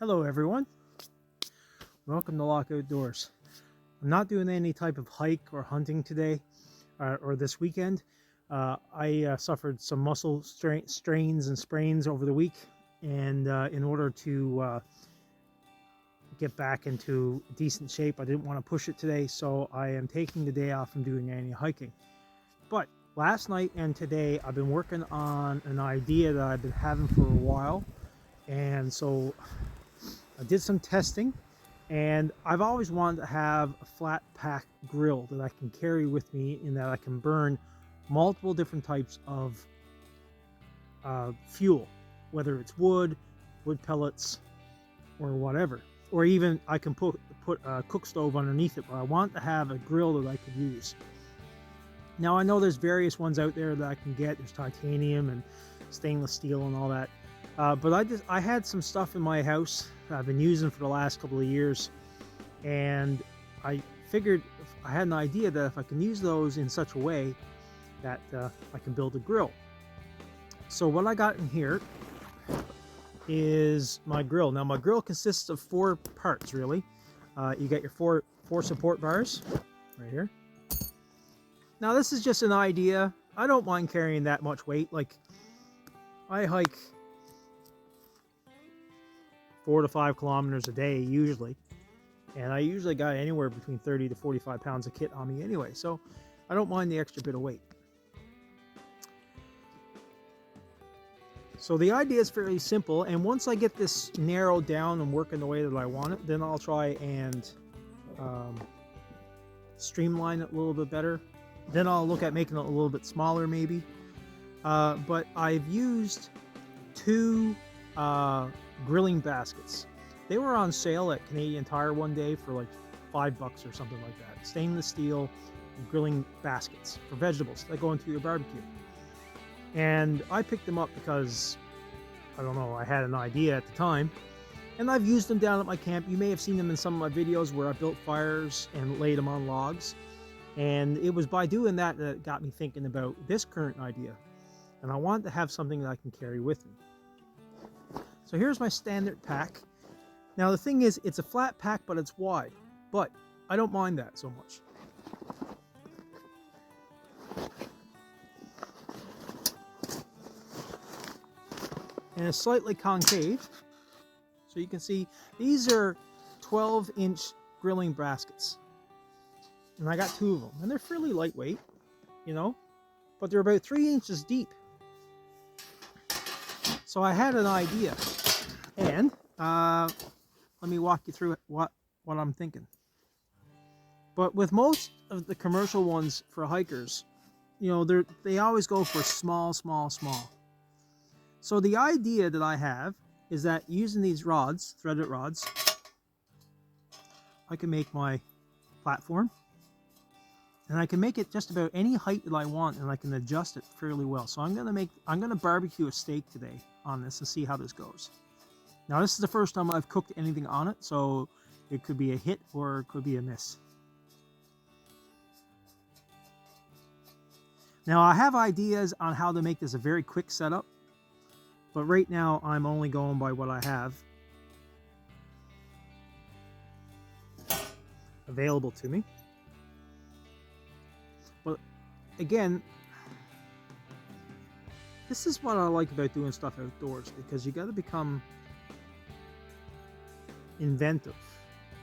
Hello everyone, welcome to Locke Outdoors. I'm not doing any type of hike or hunting today or this weekend. I suffered some muscle strains and sprains over the week, and in order to get back into decent shape, I didn't want to push it today, so I am taking the day off from doing any hiking. But last night and today I've been working on an idea that I've been having for a while, and so I did some testing, and I've always wanted to have a flat pack grill that I can carry with me, in that I can burn multiple different types of fuel, whether it's wood pellets, or whatever. Or even I can put a cook stove underneath it, but I want to have a grill that I could use. Now I know there's various ones out there that I can get. There's titanium and stainless steel and all that. But I had some stuff in my house that I've been using for the last couple of years, and I figured I had an idea that if I can use those in such a way that I can build a grill. So what I got in here is my grill. Now my grill consists of 4 parts really. You got your four support bars right here. Now this is just an idea. I don't mind carrying that much weight. Like, I hike 4 to 5 kilometers a day usually, and I usually got anywhere between 30 to 45 pounds of kit on me anyway, so I don't mind the extra bit of weight. So the idea is fairly simple, and once I get this narrowed down and working the way that I want it, then I'll try and streamline it a little bit better. Then I'll look at making it a little bit smaller maybe. But I've used 2 grilling baskets. They were on sale at Canadian Tire one day for like $5 or something like that. Stainless steel grilling baskets for vegetables that go into your barbecue. And I picked them up because, I don't know, I had an idea at the time. And I've used them down at my camp. You may have seen them in some of my videos where I built fires and laid them on logs. And it was by doing that that it got me thinking about this current idea. And I wanted to have something that I can carry with me. So here's my standard pack. Now the thing is, it's a flat pack, but it's wide. But I don't mind that so much. And it's slightly concave. So you can see these are 12-inch grilling baskets. And I got 2 of them. And they're fairly lightweight, you know, but they're about 3 inches deep. So I had an idea, and let me walk you through what I'm thinking. But with most of the commercial ones for hikers, you know, they always go for small. So the idea that I have is that using these rods, threaded rods, I can make my platform, and I can make it just about any height that I want, and I can adjust it fairly well. So I'm gonna barbecue a steak today on this and see how this goes. Now this is the first time I've cooked anything on it, so it could be a hit or it could be a miss. Now I have ideas on how to make this a very quick setup, but right now I'm only going by what I have available to me. But again, this is what I like about doing stuff outdoors, because you got to become inventive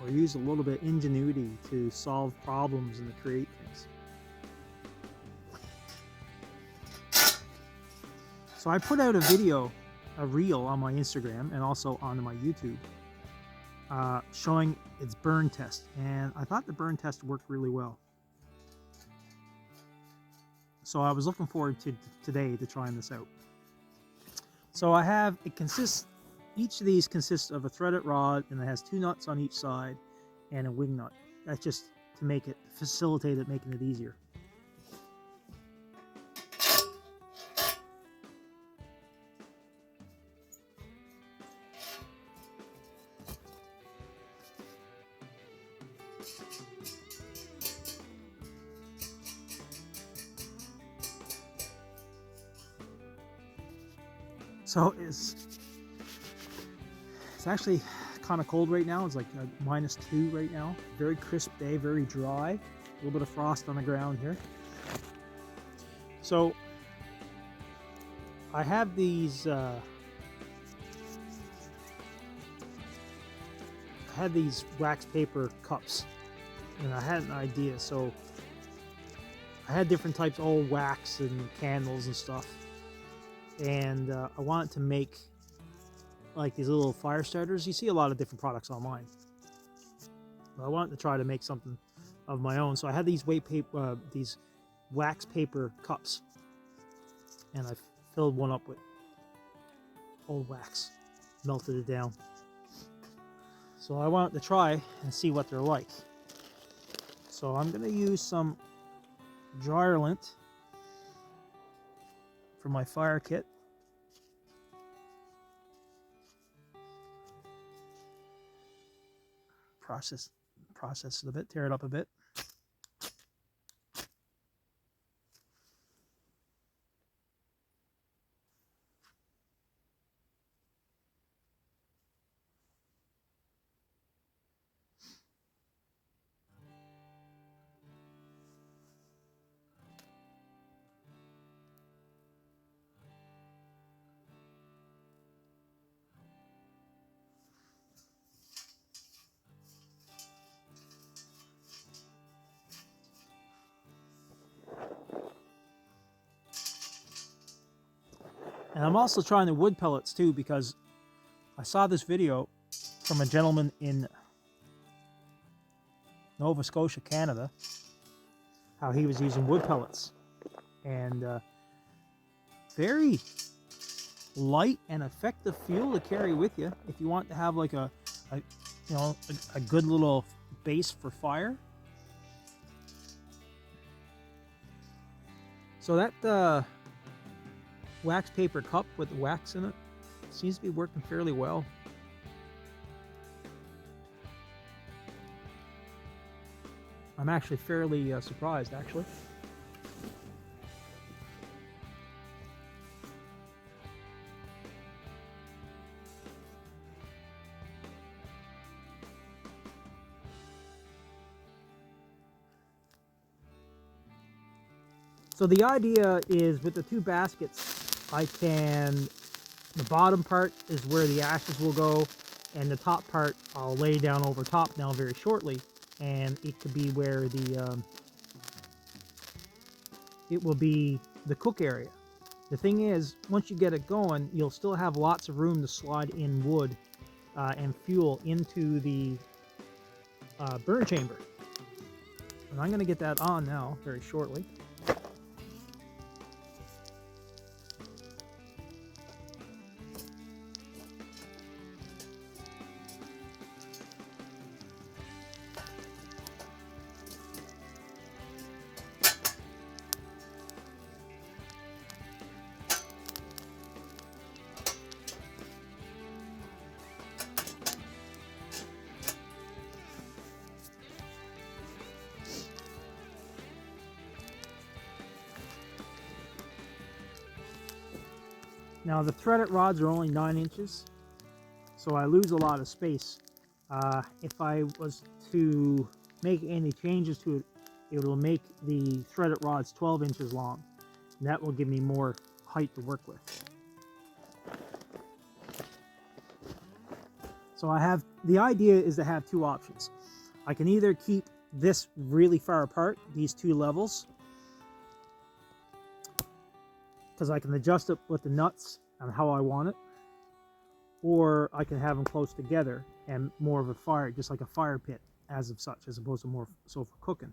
or use a little bit of ingenuity to solve problems and to create things. So I put out a reel on my Instagram and also on my YouTube showing its burn test, and I thought the burn test worked really well. So I was looking forward to today to trying this out. So each of these consists of a threaded rod, and it has 2 nuts on each side and a wing nut. That's just to facilitate it, making it easier. So it's actually kind of cold right now. It's like -2 right now. Very crisp day, very dry. A little bit of frost on the ground here. So I have these wax paper cups, and I had an idea. So I had different types, all wax and candles and stuff, and I wanted to make like these little fire starters. You see a lot of different products online, but I wanted to try to make something of my own. So I had these these wax paper cups, and I filled one up with old wax, melted it down. So I wanted to try and see what they're like. So I'm going to use some dryer lint for my fire kit. Process it a bit, tear it up a bit. And I'm also trying the wood pellets too, because I saw this video from a gentleman in Nova Scotia, Canada, how he was using wood pellets, and very light and effective fuel to carry with you if you want to have like a good little base for fire. So that wax paper cup with the wax in it seems to be working fairly well. I'm actually fairly surprised, actually. So the idea is, with the two baskets, the bottom part is where the ashes will go, and the top part I'll lay down over top now very shortly, and it could be where it will be the cook area. The thing is, once you get it going, you'll still have lots of room to slide in wood and fuel into the burn chamber. And I'm going to get that on now very shortly. Now the threaded rods are only 9 inches, so I lose a lot of space. If I was to make any changes to it, it will make the threaded rods 12 inches long, and that will give me more height to work with. So the idea is to have two options. I can either keep this really far apart, these two levels, because I can adjust it with the nuts and how I want it, or I can have them close together and more of a fire, just like a fire pit as of such, as opposed to more so for cooking.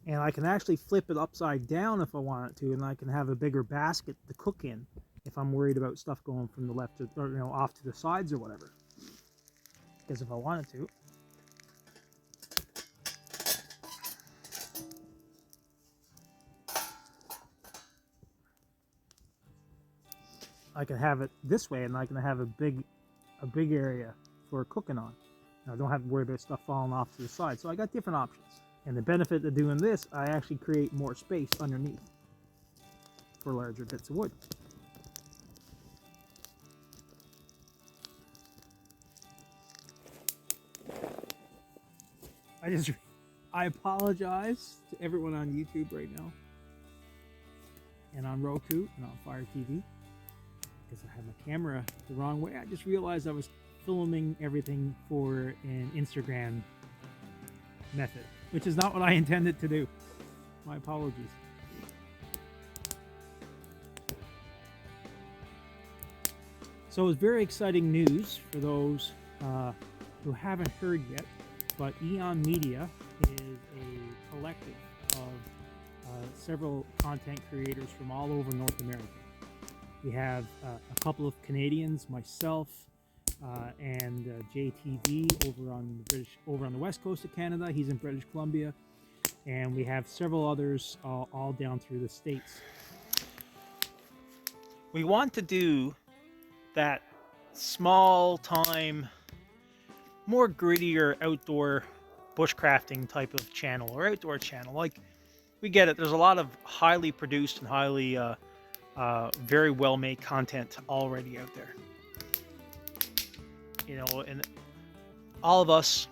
And I can actually flip it upside down if I want it to, and I can have a bigger basket to cook in if I'm worried about stuff going from the left or off to the sides or whatever. Because if I wanted to, I can have it this way, and I can have a big area for cooking on. I don't have to worry about stuff falling off to the side. So I got different options. And the benefit of doing this, I actually create more space underneath. for larger bits of wood. I apologize to everyone on YouTube right now, and on Roku, and on Fire TV, because I had my camera the wrong way. I just realized I was filming everything for an Instagram method, which is not what I intended to do. My apologies. So it's very exciting news for those who haven't heard yet, but Eon Media is a collective of several content creators from all over North America. We have a couple of Canadians, myself, and JTV over on the west coast of Canada. He's in British Columbia, and we have several others all down through the States. We want to do that small time, more grittier outdoor bushcrafting type of channel, or outdoor channel. Like, we get it, there's a lot of highly produced and highly very well made content already out there, you know, and all of us,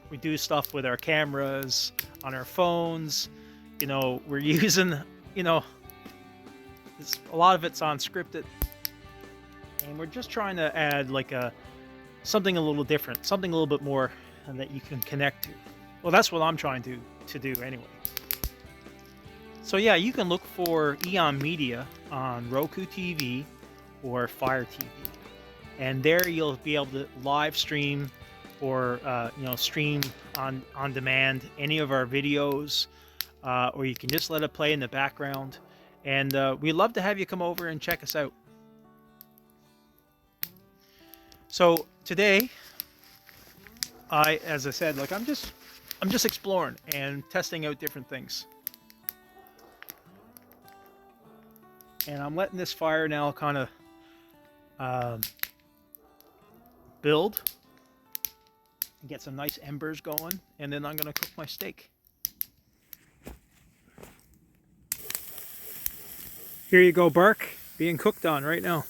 we do stuff with our cameras, on our phones, you know, we're using, you know, a lot of it's unscripted, and we're just trying to add like something a little different, something a little bit more that you can connect to. Well, that's what I'm trying to do anyway. So yeah, you can look for Eon Media on Roku TV or Fire TV, and there you'll be able to live stream or you know, stream on demand any of our videos, or you can just let it play in the background, and we'd love to have you come over and check us out. So today, as I said, like, I'm just exploring and testing out different things. And I'm letting this fire now kind of build and get some nice embers going, and then I'm going to cook my steak. Here you go, bark, being cooked on right now.